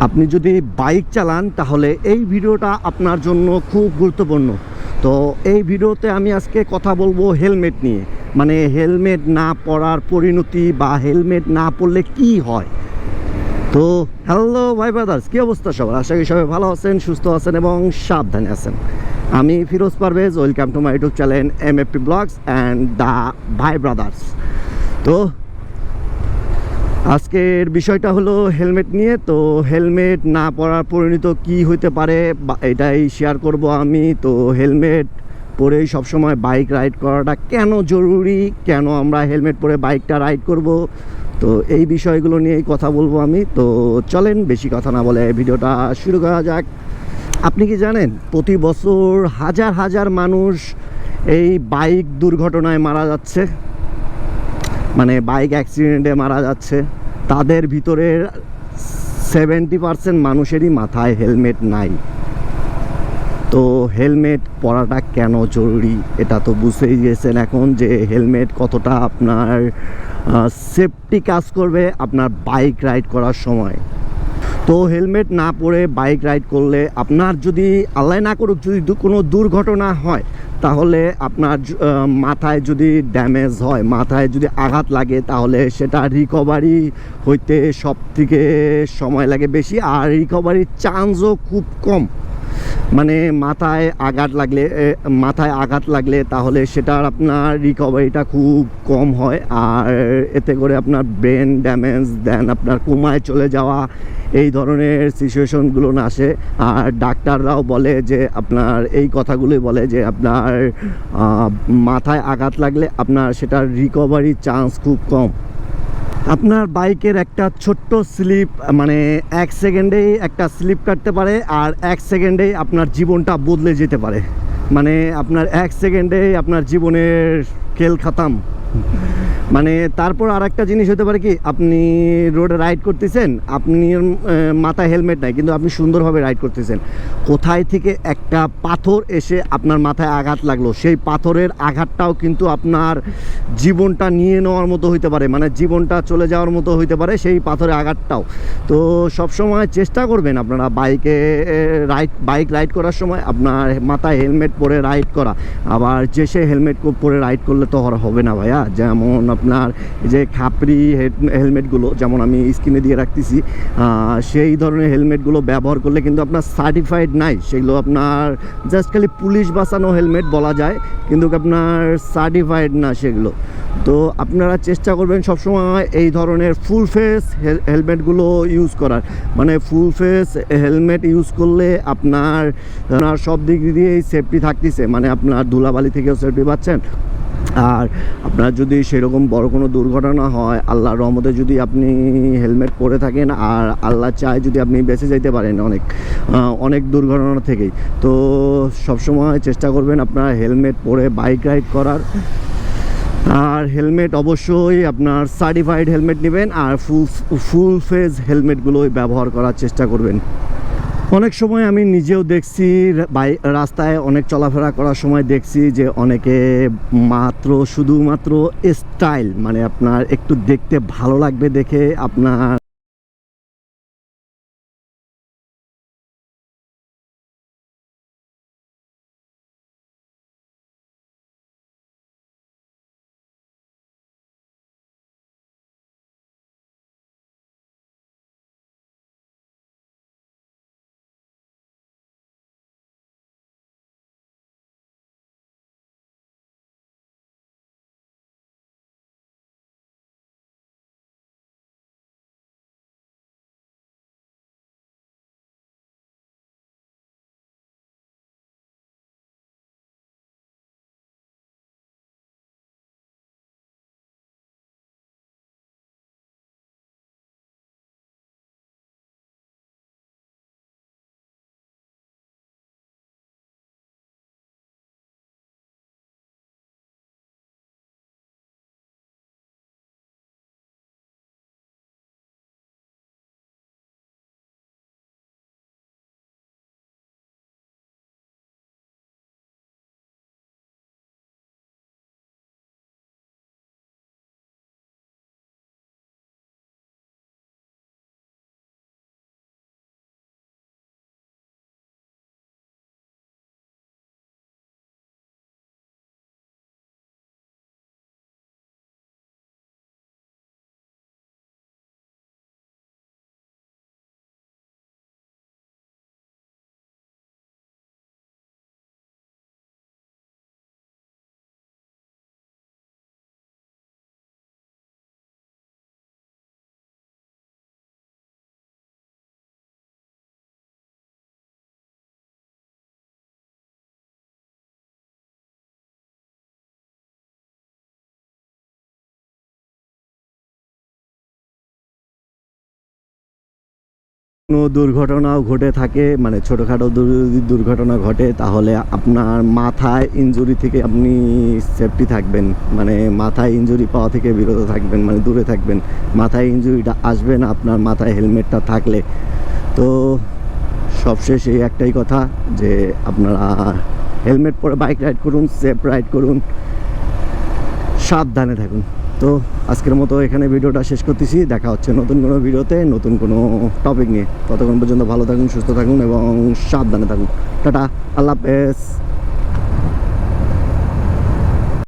আপনি যদি বাইক চালান তাহলে এই ভিডিওটা আপনার জন্য খুব গুরুত্বপূর্ণ। তো এই ভিডিওতে আমি আজকে কথা বলবো হেলমেট নিয়ে, মানে হেলমেট না পরার পরিণতি বা হেলমেট না পরলে কি হয়। তো হ্যালো ভাই ব্রাদার্স, কী অবস্থা সবার? আশা করি সবাই ভালো আছেন, সুস্থ আছেন এবং সাবধানে আছেন। আমি Firoz Parvez, welcome to my YouTube channel MFP blogs and the Bhai brothers. তো আজকের বিষয়টা হলো হেলমেট নিয়ে। তো হেলমেট না পরার পরিণত কি হতে পারে বা এটাই শেয়ার করব আমি। তো হেলমেট পরেই সবসময় বাইক রাইড করাটা কেন জরুরি, কেন আমরা হেলমেট পরে বাইকটা রাইড করব, তো এই বিষয়গুলো নিয়েই কথা বলবো আমি। তো চলেন বেশি কথা না বলে ভিডিওটা শুরু করা যাক। আপনি কি জানেন প্রতি বছর হাজার হাজার মানুষ এই বাইক দুর্ঘটনায় মারা যাচ্ছে, মানে বাইক অ্যাক্সিডেন্টে মারা যাচ্ছে। তাদের ভিতরের 70% মানুষেরই মাথায় হেলমেট নাই। তো হেলমেট পরাটা কেন জরুরি এটা তো বুঝতেই গিয়েছেন এখন, যে হেলমেট কতটা আপনার সেফটি কাজ করবে আপনার বাইক রাইড করার সময়। তো হেলমেট না পরে বাইক রাইড করলে আপনার যদি আল্লাহ না করুক যদি কোনো দুর্ঘটনা হয়, তাহলে আপনার মাথায় যদি ড্যামেজ হয়, মাথায় যদি আঘাত লাগে, তাহলে সেটা রিকভারি হইতে সব থেকে সময় লাগে বেশি, আর রিকভারির চান্সও খুব কম। মানে মাথায় আঘাত লাগলে তাহলে সেটার আপনার রিকভারিটা খুব কম হয়, আর এতে করে আপনার ব্রেন ড্যামেজ, দেন আপনার কোমায় চলে যাওয়া, এই ধরনের সিচুয়েশনগুলো না আসে। আর ডাক্তাররাও বলে যে আপনার এই কথাগুলোই বলে যে আপনার মাথায় আঘাত লাগলে আপনার সেটার রিকভারির চান্স খুব কম। আপনার বাইকের একটা ছোট্ট স্লিপ, মানে 1 সেকেন্ডেই একটা স্লিপ কাটতে পারে, আর 1 সেকেন্ডেই আপনার জীবনটা বদলে যেতে পারে। মানে আপনার 1 সেকেন্ডেই আপনার জীবনের খেল খাতাম। মানে তারপর আর একটা জিনিস হতে পারে কি, আপনি রোডে রাইড করতেছেন, আপনি মাথায় হেলমেট নাই কিন্তু আপনি সুন্দরভাবে রাইড করতেছেন, কোথায় থেকে একটা পাথর এসে আপনার মাথায় আঘাত লাগলো, সেই পাথরের আঘাতটাও কিন্তু আপনার জীবনটা নিয়ে নেওয়ার মতো হইতে পারে, মানে জীবনটা চলে যাওয়ার মতো হইতে পারে সেই পাথরের আঘাতটাও। তো সবসময় চেষ্টা করবেন আপনারা বাইক রাইড করার সময় আপনার মাথায় হেলমেট পরে রাইড করা। আবার যে সে হেলমেট পরে রাইড করলে তো হবে না ভাইয়া। যেমন আপনার এই যে খাপরি হেলমেটগুলো, যেমন আমি স্ক্রিনে দিয়ে রাখতেছি, সেই ধরনের হেলমেটগুলো ব্যবহার করলে কিন্তু আপনার সার্টিফাইড নাই, সেগুলো আপনার জাস্ট খালি পুলিশ বাঁচানো হেলমেট বলা যায়, কিন্তু আপনার সার্টিফাইড না সেগুলো। তো আপনারা চেষ্টা করবেন সবসময় এই ধরনের ফুল ফেস হেলমেটগুলো ইউজ করার। মানে ফুল ফেস হেলমেট ইউজ করলে আপনার সব দিক দিয়েই সেফটি থাকতেছে, মানে আপনার ধুলাবালি থেকেও সেফটি পাচ্ছেন। আর আপনার যদি সেরকম বড় কোনো দুর্ঘটনা হয়, আল্লাহর রহমতে যদি আপনি হেলমেট পরে থাকেন, আর আল্লাহ চায় যদি আপনি বেঁচে যেতে পারেন অনেক দুর্ঘটনা থেকেই, তো সবসময় চেষ্টা করবেন আপনার হেলমেট পরে বাইক রাইড করার। আর হেলমেট অবশ্যই আপনার সার্টিফাইড হেলমেট নেবেন, আর ফুল ফেস হেলমেটগুলোই ব্যবহার করার চেষ্টা করবেন। অনেক সময় আমি নিজেও দেখছি, রাস্তায় অনেক চলাফেরা করার সময় দেখছি যে অনেকে শুধুমাত্র স্টাইল, মানে আপনার একটু দেখতে ভালো লাগবে দেখে আপনার কোনো দুর্ঘটনাও ঘটে থাকে, মানে ছোটোখাটো যদি দুর্ঘটনা ঘটে তাহলে আপনার মাথায় ইনজুরি থেকে আপনি সেফটি থাকবেন, মানে মাথায় ইনজুরি পাওয়া থেকে বিরত থাকবেন, মানে দূরে থাকবেন। মাথায় ইনজুরিটা আসবে না আপনার মাথায় হেলমেটটা থাকলে। তো সবশেষ এই একটাই কথা যে আপনারা হেলমেট পরে বাইক রাইড করুন, সেফ রাইড করুন, সাবধানে থাকুন। তো আজকের মতো এখানে ভিডিওটা শেষ করতেছি। দেখা হচ্ছে নতুন কোনো ভিডিওতে, নতুন কোনো টপিক নিয়ে। ততক্ষণ পর্যন্ত ভালো থাকুন, সুস্থ থাকুন এবং সাবধানে থাকুন। টাটা, আল্লাহ হাফেজ।